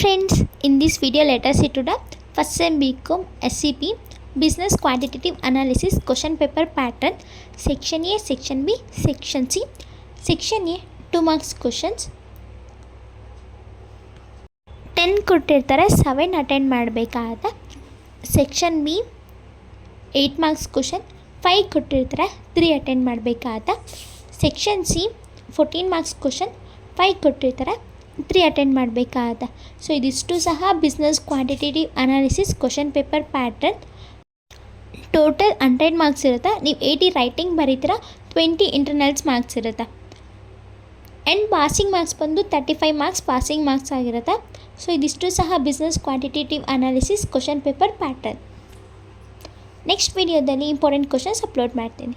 friends, in this video let us see to the first sem BCom SCP Business Quantitative Analysis question paper pattern, section A, section B, section C. Section A 2 marks questions 10 ಕೊಟ್ಟಿರ್ತಾರೆ, 7 attend ಮಾಡಬೇಕಾಗತ್ತೆ. Section B 8 marks question 5 ಕೊಟ್ಟಿರ್ತಾರೆ, 3 attend ಮಾಡಬೇಕಾಗತ್ತೆ. Section C 14 marks question 5 ಕೊಟ್ಟಿರ್ತಾರೆ, 3 attend ಮಾಡಬೇಕಾಗತ್ತೆ. So ಇದಿಷ್ಟು ಸಹ business quantitative analysis question paper pattern. Total 100 marks ಇರುತ್ತೆ. ನೀವು 80 ರೈಟಿಂಗ್ ಬರೀತೀರ, 20 ಇಂಟರ್ನಲ್ಸ್ ಮಾರ್ಕ್ಸ್ ಇರುತ್ತೆ. ಆ್ಯಂಡ್ ಪಾಸಿಂಗ್ ಮಾರ್ಕ್ಸ್ ಬಂದು 35 ಮಾರ್ಕ್ಸ್ ಪಾಸಿಂಗ್ ಮಾರ್ಕ್ಸ್ ಆಗಿರುತ್ತೆ. ಸೊ ಇದಿಷ್ಟು ಸಹ business quantitative analysis question paper pattern. Next ವಿಡಿಯೋದಲ್ಲಿ ಇಂಪಾರ್ಟೆಂಟ್ ಕ್ವಶನ್ಸ್ ಅಪ್ಲೋಡ್ ಮಾಡ್ತೀನಿ.